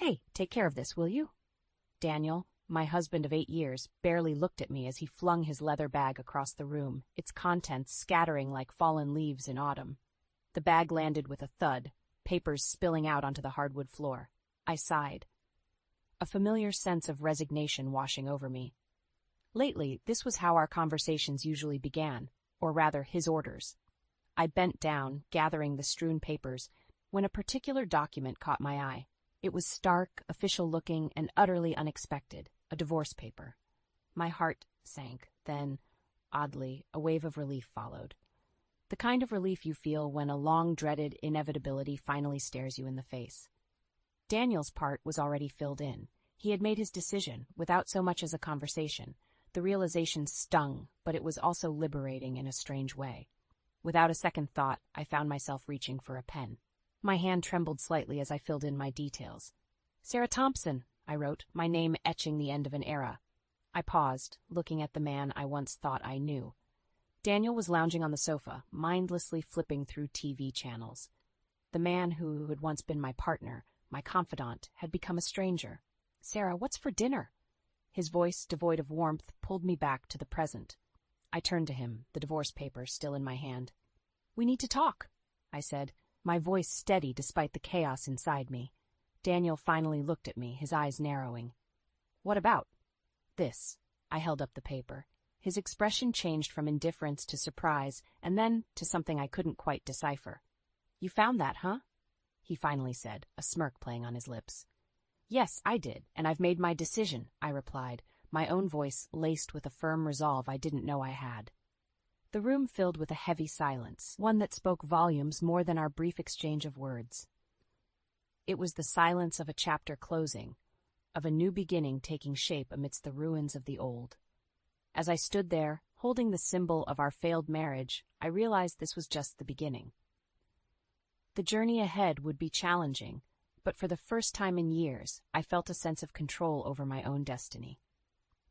Hey, take care of this, will you? Daniel, my husband of 8 years, barely looked at me as he flung his leather bag across the room, its contents scattering like fallen leaves in autumn. The bag landed with a thud, papers spilling out onto the hardwood floor. I sighed, a familiar sense of resignation washing over me. Lately, this was how our conversations usually began, or rather his orders. I bent down, gathering the strewn papers, when a particular document caught my eye. It was stark, official-looking, and utterly unexpected, a divorce paper. My heart sank. Then, oddly, a wave of relief followed. The kind of relief you feel when a long-dreaded inevitability finally stares you in the face. Daniel's part was already filled in. He had made his decision, without so much as a conversation. The realization stung, but it was also liberating in a strange way. Without a second thought, I found myself reaching for a pen. My hand trembled slightly as I filled in my details. Sarah Thompson, I wrote, my name etching the end of an era. I paused, looking at the man I once thought I knew. Daniel was lounging on the sofa, mindlessly flipping through TV channels. The man who had once been my partner, my confidant, had become a stranger. Sarah, what's for dinner? His voice, devoid of warmth, pulled me back to the present. I turned to him, the divorce paper still in my hand. We need to talk, I said, my voice steady despite the chaos inside me. Daniel finally looked at me, his eyes narrowing. What about? This. I held up the paper. His expression changed from indifference to surprise, and then to something I couldn't quite decipher. You found that, huh? He finally said, a smirk playing on his lips. Yes, I did, and I've made my decision, I replied, my own voice laced with a firm resolve I didn't know I had. The room filled with a heavy silence, one that spoke volumes more than our brief exchange of words. It was the silence of a chapter closing, of a new beginning taking shape amidst the ruins of the old. As I stood there, holding the symbol of our failed marriage, I realized this was just the beginning. The journey ahead would be challenging, but for the first time in years, I felt a sense of control over my own destiny.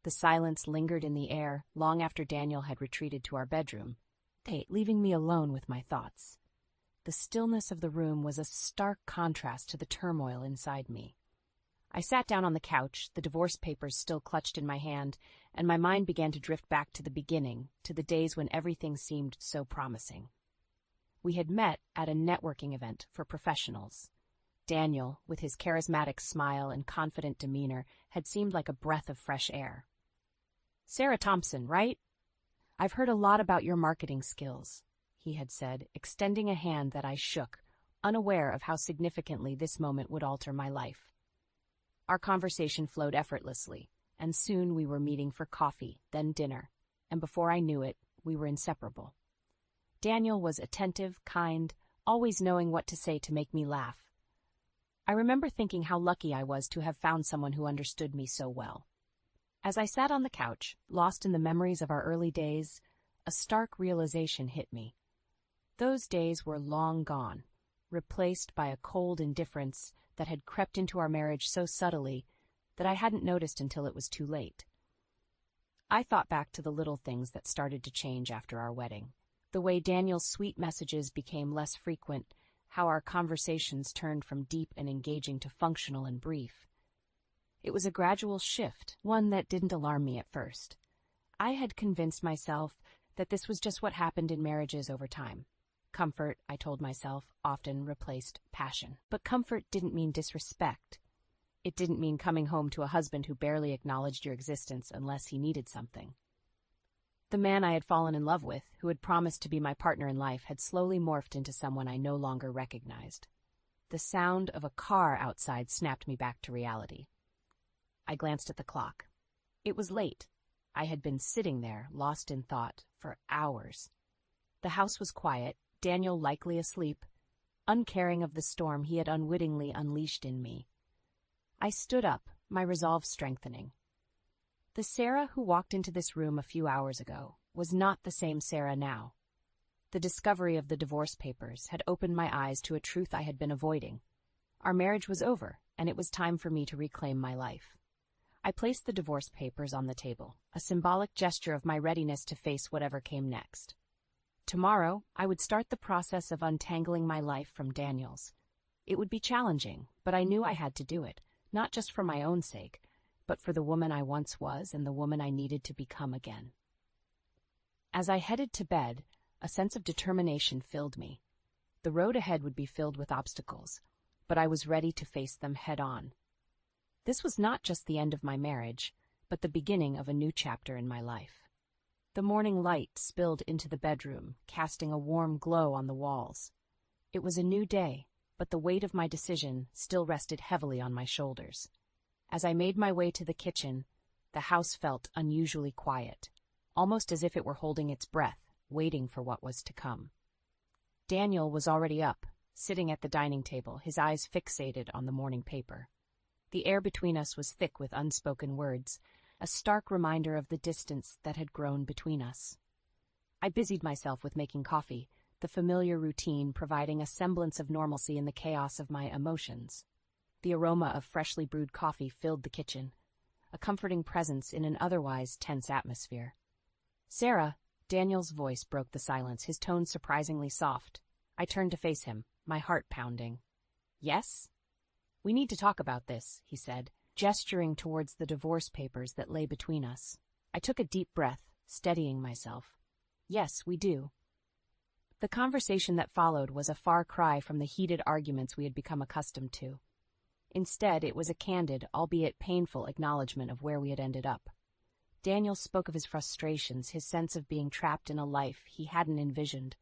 The silence lingered in the air long after Daniel had retreated to our bedroom, leaving me alone with my thoughts. The stillness of the room was a stark contrast to the turmoil inside me. I sat down on the couch, the divorce papers still clutched in my hand, and my mind began to drift back to the beginning, to the days when everything seemed so promising. We had met at a networking event for professionals. Daniel, with his charismatic smile and confident demeanor, had seemed like a breath of fresh air. Sarah Thompson, right? I've heard a lot about your marketing skills, he had said, extending a hand that I shook, unaware of how significantly this moment would alter my life. Our conversation flowed effortlessly, and soon we were meeting for coffee, then dinner, and before I knew it, we were inseparable. Daniel was attentive, kind, always knowing what to say to make me laugh. I remember thinking how lucky I was to have found someone who understood me so well. As I sat on the couch, lost in the memories of our early days, a stark realization hit me. Those days were long gone, replaced by a cold indifference that had crept into our marriage so subtly that I hadn't noticed until it was too late. I thought back to the little things that started to change after our wedding, the way Daniel's sweet messages became less frequent, how our conversations turned from deep and engaging to functional and brief. It was a gradual shift, one that didn't alarm me at first. I had convinced myself that this was just what happened in marriages over time. Comfort, I told myself, often replaced passion. But comfort didn't mean disrespect. It didn't mean coming home to a husband who barely acknowledged your existence unless he needed something. The man I had fallen in love with, who had promised to be my partner in life, had slowly morphed into someone I no longer recognized. The sound of a car outside snapped me back to reality. I glanced at the clock. It was late. I had been sitting there, lost in thought, for hours. The house was quiet, Daniel likely asleep, uncaring of the storm he had unwittingly unleashed in me. I stood up, my resolve strengthening. The Sarah who walked into this room a few hours ago was not the same Sarah now. The discovery of the divorce papers had opened my eyes to a truth I had been avoiding. Our marriage was over, and it was time for me to reclaim my life. I placed the divorce papers on the table, a symbolic gesture of my readiness to face whatever came next. Tomorrow, I would start the process of untangling my life from Daniel's. It would be challenging, but I knew I had to do it, not just for my own sake, but for the woman I once was and the woman I needed to become again. As I headed to bed, a sense of determination filled me. The road ahead would be filled with obstacles, but I was ready to face them head-on. This was not just the end of my marriage, but the beginning of a new chapter in my life. The morning light spilled into the bedroom, casting a warm glow on the walls. It was a new day, but the weight of my decision still rested heavily on my shoulders. As I made my way to the kitchen, the house felt unusually quiet, almost as if it were holding its breath, waiting for what was to come. Daniel was already up, sitting at the dining table, his eyes fixated on the morning paper. The air between us was thick with unspoken words, a stark reminder of the distance that had grown between us. I busied myself with making coffee, the familiar routine providing a semblance of normalcy in the chaos of my emotions. The aroma of freshly brewed coffee filled the kitchen, a comforting presence in an otherwise tense atmosphere. "Sarah," Daniel's voice broke the silence, his tone surprisingly soft. I turned to face him, my heart pounding. "Yes?" "We need to talk about this," he said, gesturing towards the divorce papers that lay between us. I took a deep breath, steadying myself. "Yes, we do." The conversation that followed was a far cry from the heated arguments we had become accustomed to. Instead, it was a candid, albeit painful, acknowledgement of where we had ended up. Daniel spoke of his frustrations, his sense of being trapped in a life he hadn't envisioned.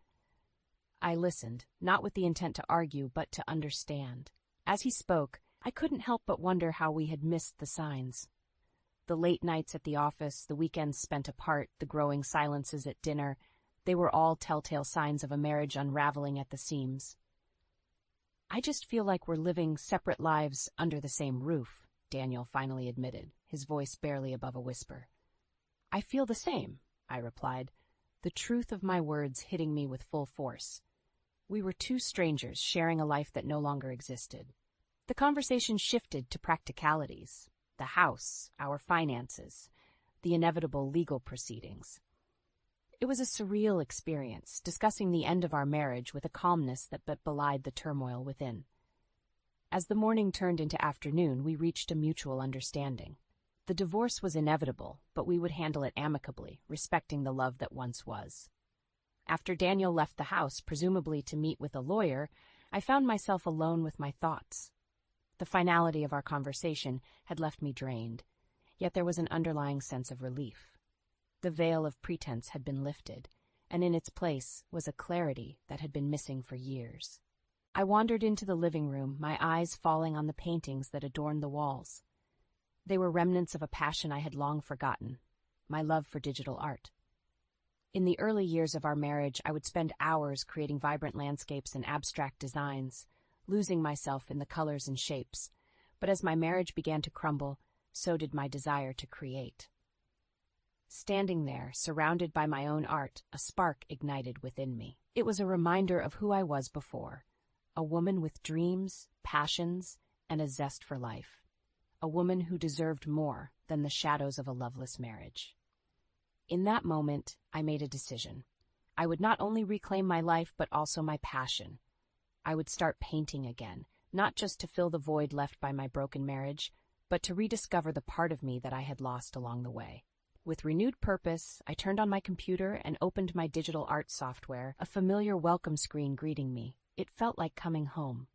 I listened, not with the intent to argue, but to understand. As he spoke, I couldn't help but wonder how we had missed the signs. The late nights at the office, the weekends spent apart, the growing silences at dinner, they were all telltale signs of a marriage unraveling at the seams. "I just feel like we're living separate lives under the same roof," Daniel finally admitted, his voice barely above a whisper. "I feel the same," I replied, the truth of my words hitting me with full force. We were two strangers sharing a life that no longer existed. The conversation shifted to practicalities, the house, our finances, the inevitable legal proceedings. It was a surreal experience, discussing the end of our marriage with a calmness that but belied the turmoil within. As the morning turned into afternoon, we reached a mutual understanding. The divorce was inevitable, but we would handle it amicably, respecting the love that once was. After Daniel left the house, presumably to meet with a lawyer, I found myself alone with my thoughts. The finality of our conversation had left me drained, yet there was an underlying sense of relief. The veil of pretense had been lifted, and in its place was a clarity that had been missing for years. I wandered into the living room, my eyes falling on the paintings that adorned the walls. They were remnants of a passion I had long forgotten, my love for digital art. In the early years of our marriage, I would spend hours creating vibrant landscapes and abstract designs, losing myself in the colors and shapes. But as my marriage began to crumble, so did my desire to create. Standing there, surrounded by my own art, a spark ignited within me. It was a reminder of who I was before, a woman with dreams, passions, and a zest for life. A woman who deserved more than the shadows of a loveless marriage. In that moment, I made a decision. I would not only reclaim my life, but also my passion. I would start painting again, not just to fill the void left by my broken marriage, but to rediscover the part of me that I had lost along the way. With renewed purpose, I turned on my computer and opened my digital art software, a familiar welcome screen greeting me. It felt like coming home.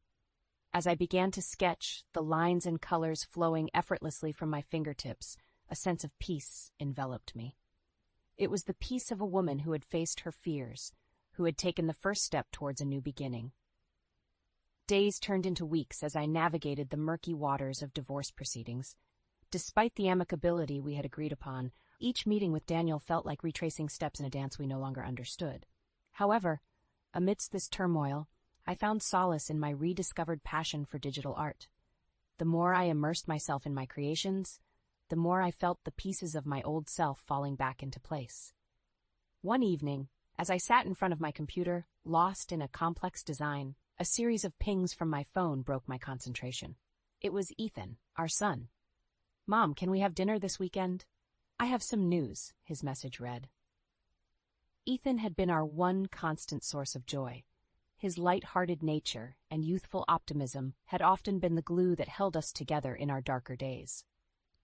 As I began to sketch, the lines and colors flowing effortlessly from my fingertips, a sense of peace enveloped me. It was the peace of a woman who had faced her fears, who had taken the first step towards a new beginning. Days turned into weeks as I navigated the murky waters of divorce proceedings. Despite the amicability we had agreed upon, each meeting with Daniel felt like retracing steps in a dance we no longer understood. However, amidst this turmoil, I found solace in my rediscovered passion for digital art. The more I immersed myself in my creations, the more I felt the pieces of my old self falling back into place. One evening, as I sat in front of my computer, lost in a complex design, a series of pings from my phone broke my concentration. It was Ethan, our son. "Mom, can we have dinner this weekend?" "I have some news," his message read. Ethan had been our one constant source of joy. His light-hearted nature and youthful optimism had often been the glue that held us together in our darker days.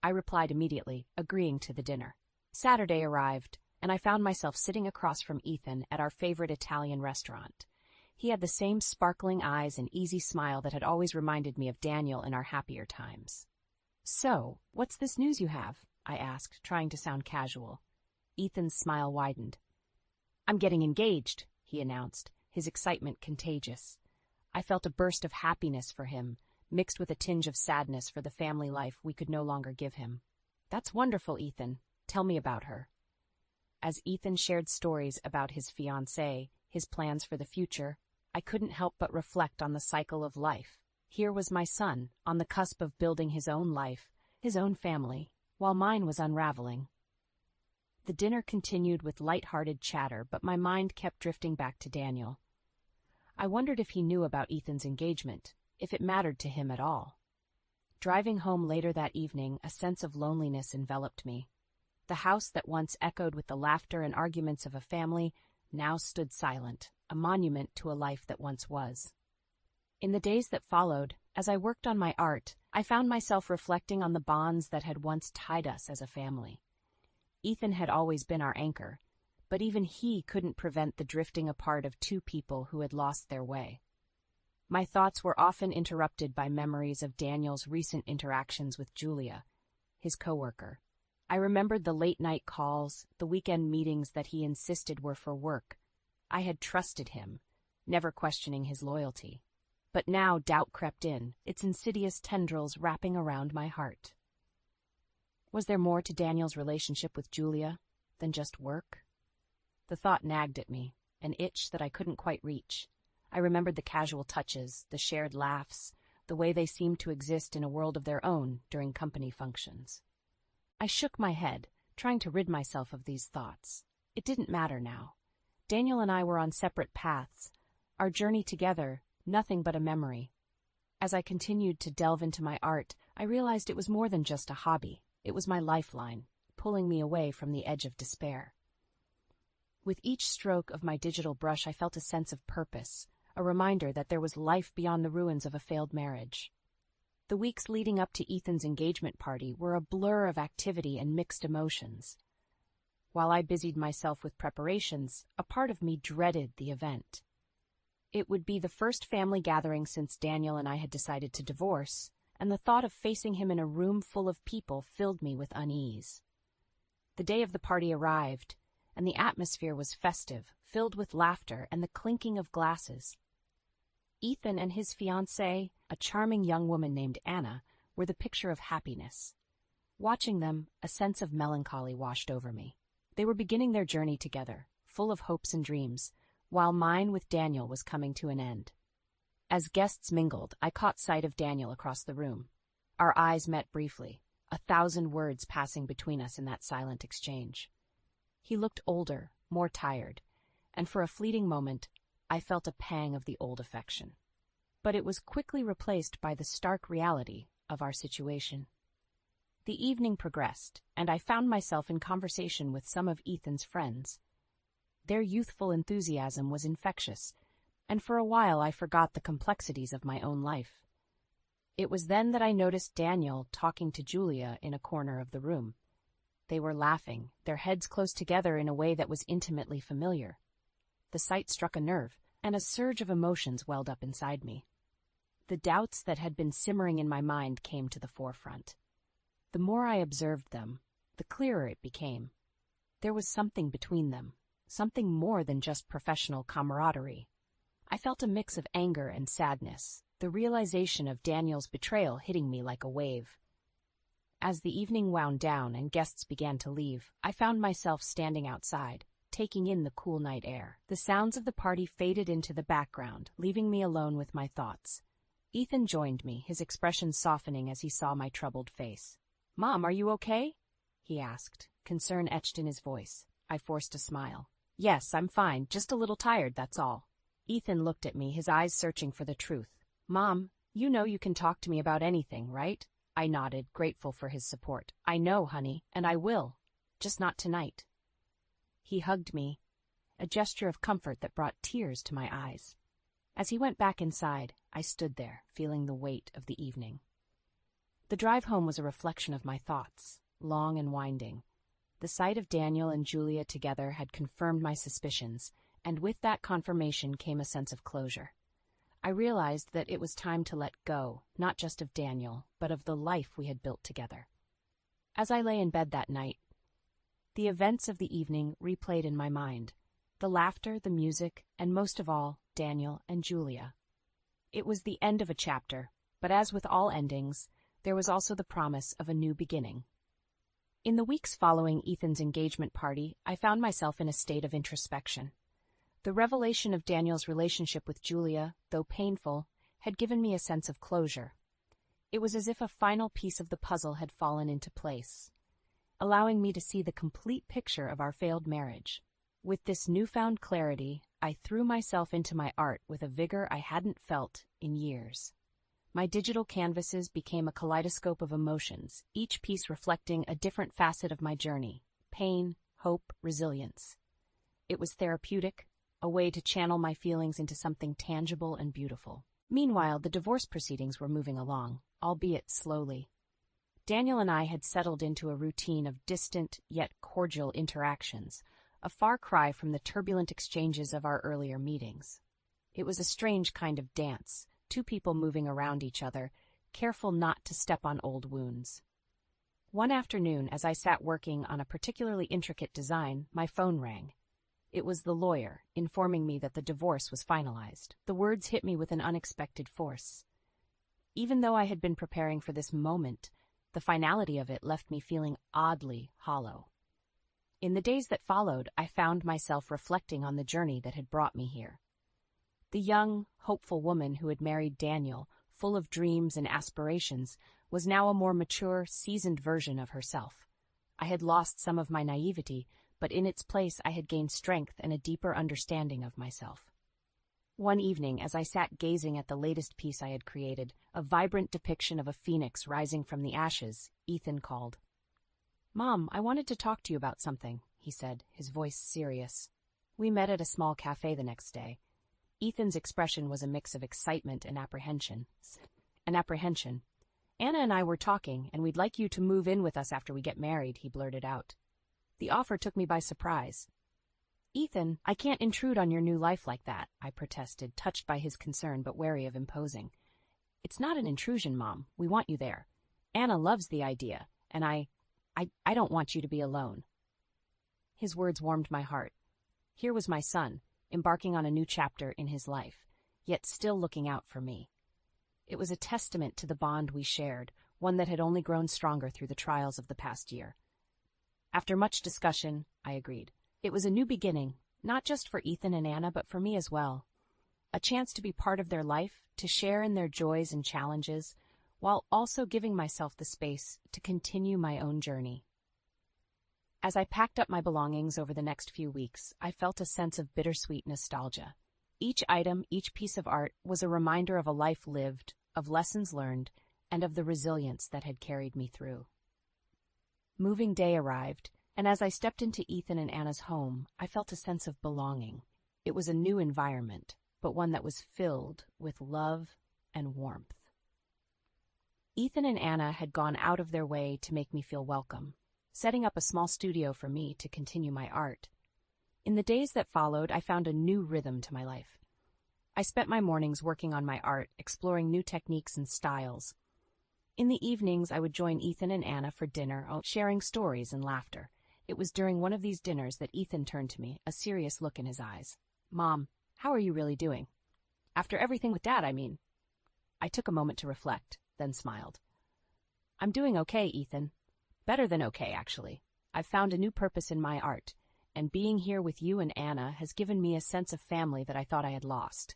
I replied immediately, agreeing to the dinner. Saturday arrived, and I found myself sitting across from Ethan at our favorite Italian restaurant. He had the same sparkling eyes and easy smile that had always reminded me of Daniel in our happier times. "So, what's this news you have?" I asked, trying to sound casual. Ethan's smile widened. "I'm getting engaged," he announced, his excitement contagious. I felt a burst of happiness for him, mixed with a tinge of sadness for the family life we could no longer give him. "That's wonderful, Ethan. Tell me about her." As Ethan shared stories about his fiancée, his plans for the future, I couldn't help but reflect on the cycle of life. Here was my son, on the cusp of building his own life, his own family, while mine was unraveling. The dinner continued with light-hearted chatter, but my mind kept drifting back to Daniel. I wondered if he knew about Ethan's engagement, if it mattered to him at all. Driving home later that evening, a sense of loneliness enveloped me. The house that once echoed with the laughter and arguments of a family now stood silent, a monument to a life that once was. In the days that followed, as I worked on my art, I found myself reflecting on the bonds that had once tied us as a family. Ethan had always been our anchor, but even he couldn't prevent the drifting apart of two people who had lost their way. My thoughts were often interrupted by memories of Daniel's recent interactions with Julia, his coworker. I remembered the late-night calls, the weekend meetings that he insisted were for work. I had trusted him, never questioning his loyalty. But now doubt crept in, its insidious tendrils wrapping around my heart. Was there more to Daniel's relationship with Julia than just work? The thought nagged at me, an itch that I couldn't quite reach. I remembered the casual touches, the shared laughs, the way they seemed to exist in a world of their own during company functions. I shook my head, trying to rid myself of these thoughts. It didn't matter now. Daniel and I were on separate paths, our journey together, nothing but a memory. As I continued to delve into my art, I realized it was more than just a hobby. It was my lifeline, pulling me away from the edge of despair. With each stroke of my digital brush, I felt a sense of purpose, a reminder that there was life beyond the ruins of a failed marriage. The weeks leading up to Ethan's engagement party were a blur of activity and mixed emotions. While I busied myself with preparations, a part of me dreaded the event. It would be the first family gathering since Daniel and I had decided to divorce, and the thought of facing him in a room full of people filled me with unease. The day of the party arrived, and the atmosphere was festive, filled with laughter and the clinking of glasses. Ethan and his fiancée, a charming young woman named Anna, were the picture of happiness. Watching them, a sense of melancholy washed over me. They were beginning their journey together, full of hopes and dreams, while mine with Daniel was coming to an end. As guests mingled, I caught sight of Daniel across the room. Our eyes met briefly, 1,000 words passing between us in that silent exchange. He looked older, more tired, and for a fleeting moment, I felt a pang of the old affection. But it was quickly replaced by the stark reality of our situation. The evening progressed, and I found myself in conversation with some of Ethan's friends. Their youthful enthusiasm was infectious, and for a while I forgot the complexities of my own life. It was then that I noticed Daniel talking to Julia in a corner of the room. They were laughing, their heads close together in a way that was intimately familiar. The sight struck a nerve, and a surge of emotions welled up inside me. The doubts that had been simmering in my mind came to the forefront. The more I observed them, the clearer it became. There was something between them, something more than just professional camaraderie. I felt a mix of anger and sadness, the realization of Daniel's betrayal hitting me like a wave. As the evening wound down and guests began to leave, I found myself standing outside, taking in the cool night air. The sounds of the party faded into the background, leaving me alone with my thoughts. Ethan joined me, his expression softening as he saw my troubled face. "Mom, are you okay?" he asked, concern etched in his voice. I forced a smile. "Yes, I'm fine, just a little tired, that's all." Ethan looked at me, his eyes searching for the truth. "Mom, you know you can talk to me about anything, right?" I nodded, grateful for his support. "I know, honey, and I will. Just not tonight." He hugged me, a gesture of comfort that brought tears to my eyes. As he went back inside, I stood there, feeling the weight of the evening. The drive home was a reflection of my thoughts, long and winding. The sight of Daniel and Julia together had confirmed my suspicions, and with that confirmation came a sense of closure. I realized that it was time to let go, not just of Daniel, but of the life we had built together. As I lay in bed that night, the events of the evening replayed in my mind. The laughter, the music, and most of all, Daniel and Julia. It was the end of a chapter, but as with all endings, there was also the promise of a new beginning. In the weeks following Ethan's engagement party, I found myself in a state of introspection. The revelation of Daniel's relationship with Julia, though painful, had given me a sense of closure. It was as if a final piece of the puzzle had fallen into place, allowing me to see the complete picture of our failed marriage. With this newfound clarity, I threw myself into my art with a vigor I hadn't felt in years. My digital canvases became a kaleidoscope of emotions, each piece reflecting a different facet of my journey: pain, hope, resilience. It was therapeutic, a way to channel my feelings into something tangible and beautiful. Meanwhile, the divorce proceedings were moving along, albeit slowly. Daniel and I had settled into a routine of distant yet cordial interactions, a far cry from the turbulent exchanges of our earlier meetings. It was a strange kind of dance, two people moving around each other, careful not to step on old wounds. One afternoon, as I sat working on a particularly intricate design, my phone rang. It was the lawyer, informing me that the divorce was finalized. The words hit me with an unexpected force. Even though I had been preparing for this moment, the finality of it left me feeling oddly hollow. In the days that followed, I found myself reflecting on the journey that had brought me here. The young, hopeful woman who had married Daniel, full of dreams and aspirations, was now a more mature, seasoned version of herself. I had lost some of my naivety, but in its place I had gained strength and a deeper understanding of myself. One evening, as I sat gazing at the latest piece I had created, a vibrant depiction of a phoenix rising from the ashes, Ethan called. "Mom, I wanted to talk to you about something," he said, his voice serious. We met at a small cafe the next day. Ethan's expression was a mix of excitement and apprehension. "Anna and I were talking, and we'd like you to move in with us after we get married," he blurted out. The offer took me by surprise. "Ethan, I can't intrude on your new life like that," I protested, touched by his concern but wary of imposing. "It's not an intrusion, Mom. We want you there. Anna loves the idea, and I don't want you to be alone." His words warmed my heart. Here was my son, embarking on a new chapter in his life, yet still looking out for me. It was a testament to the bond we shared, one that had only grown stronger through the trials of the past year. After much discussion, I agreed. It was a new beginning, not just for Ethan and Anna, but for me as well. A chance to be part of their life, to share in their joys and challenges, while also giving myself the space to continue my own journey. As I packed up my belongings over the next few weeks, I felt a sense of bittersweet nostalgia. Each item, each piece of art, was a reminder of a life lived, of lessons learned, and of the resilience that had carried me through. Moving day arrived, and as I stepped into Ethan and Anna's home, I felt a sense of belonging. It was a new environment, but one that was filled with love and warmth. Ethan and Anna had gone out of their way to make me feel welcome, setting up a small studio for me to continue my art. In the days that followed, I found a new rhythm to my life. I spent my mornings working on my art, exploring new techniques and styles. In the evenings, I would join Ethan and Anna for dinner, sharing stories and laughter. It was during one of these dinners that Ethan turned to me, a serious look in his eyes. "Mom, how are you really doing? After everything with Dad, I mean." I took a moment to reflect, then smiled. "I'm doing okay, Ethan. Better than okay, actually. I've found a new purpose in my art, and being here with you and Anna has given me a sense of family that I thought I had lost."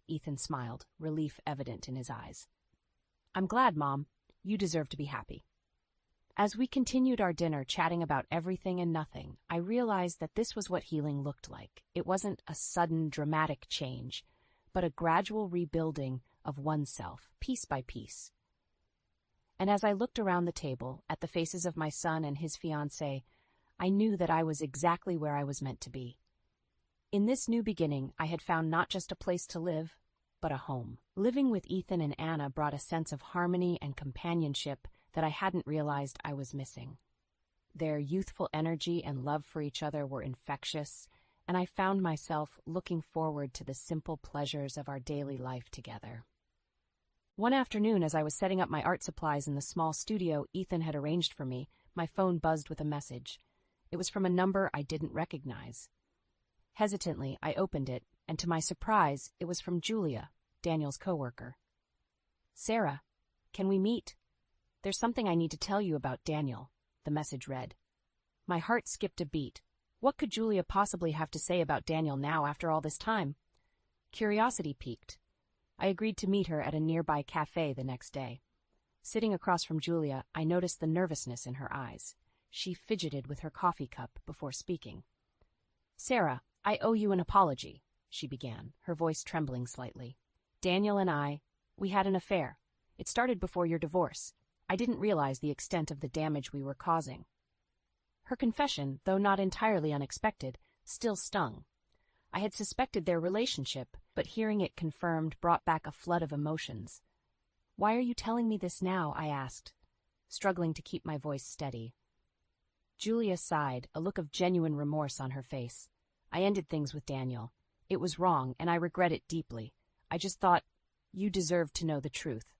Ethan smiled, relief evident in his eyes. "I'm glad, Mom. You deserve to be happy." As we continued our dinner chatting about everything and nothing, I realized that this was what healing looked like. It wasn't a sudden, dramatic change, but a gradual rebuilding of oneself, piece by piece. And as I looked around the table, at the faces of my son and his fiancée, I knew that I was exactly where I was meant to be. In this new beginning, I had found not just a place to live, but a home. Living with Ethan and Anna brought a sense of harmony and companionship that I hadn't realized I was missing. Their youthful energy and love for each other were infectious, and I found myself looking forward to the simple pleasures of our daily life together. One afternoon, as I was setting up my art supplies in the small studio Ethan had arranged for me, my phone buzzed with a message. It was from a number I didn't recognize. Hesitantly, I opened it, and to my surprise, it was from Julia, Daniel's coworker. "Sarah, can we meet? There's something I need to tell you about Daniel," the message read. My heart skipped a beat. What could Julia possibly have to say about Daniel now after all this time? Curiosity piqued. I agreed to meet her at a nearby cafe the next day. Sitting across from Julia, I noticed the nervousness in her eyes. She fidgeted with her coffee cup before speaking. "Sarah, I owe you an apology," she began, her voice trembling slightly. "Daniel and we had an affair. It started before your divorce. I didn't realize the extent of the damage we were causing." Her confession, though not entirely unexpected, still stung. I had suspected their relationship, but hearing it confirmed brought back a flood of emotions. "Why are you telling me this now?" I asked, struggling to keep my voice steady. Julia sighed, a look of genuine remorse on her face. "I ended things with Daniel. It was wrong, and I regret it deeply. I just thought you deserved to know the truth."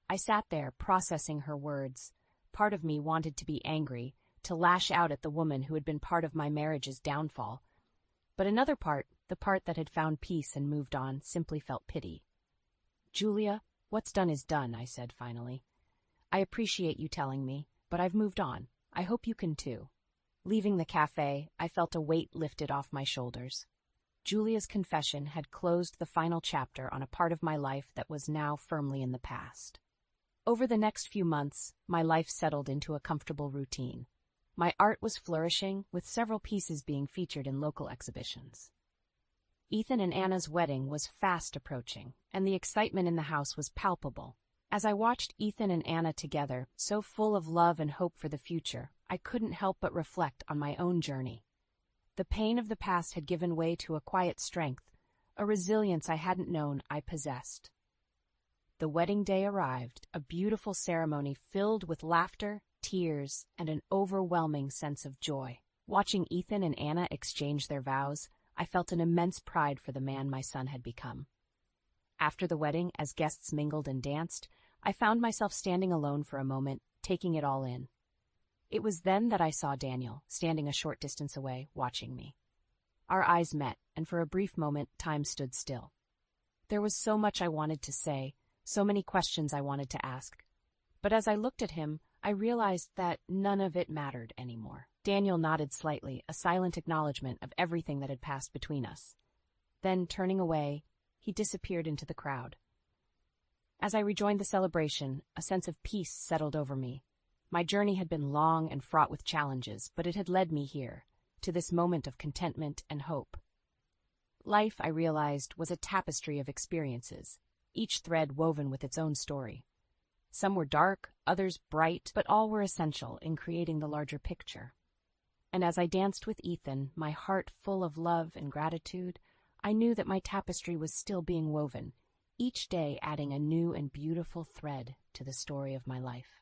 I sat there, processing her words. Part of me wanted to be angry, to lash out at the woman who had been part of my marriage's downfall. But another part, the part that had found peace and moved on, simply felt pity. "Julia, what's done is done," I said finally. "I appreciate you telling me, but I've moved on. I hope you can too." Leaving the cafe, I felt a weight lifted off my shoulders. Julia's confession had closed the final chapter on a part of my life that was now firmly in the past. Over the next few months, my life settled into a comfortable routine. My art was flourishing, with several pieces being featured in local exhibitions. Ethan and Anna's wedding was fast approaching, and the excitement in the house was palpable. As I watched Ethan and Anna together, so full of love and hope for the future, I couldn't help but reflect on my own journey. The pain of the past had given way to a quiet strength, a resilience I hadn't known I possessed. The wedding day arrived, a beautiful ceremony filled with laughter, tears, and an overwhelming sense of joy. Watching Ethan and Anna exchange their vows, I felt an immense pride for the man my son had become. After the wedding, as guests mingled and danced, I found myself standing alone for a moment, taking it all in. It was then that I saw Daniel, standing a short distance away, watching me. Our eyes met, and for a brief moment, time stood still. There was so much I wanted to say, so many questions I wanted to ask. But as I looked at him, I realized that none of it mattered anymore. Daniel nodded slightly, a silent acknowledgement of everything that had passed between us. Then, turning away, he disappeared into the crowd. As I rejoined the celebration, a sense of peace settled over me. My journey had been long and fraught with challenges, but it had led me here, to this moment of contentment and hope. Life, I realized, was a tapestry of experiences, each thread woven with its own story. Some were dark, others bright, but all were essential in creating the larger picture. And as I danced with Ethan, my heart full of love and gratitude, I knew that my tapestry was still being woven, each day adding a new and beautiful thread to the story of my life.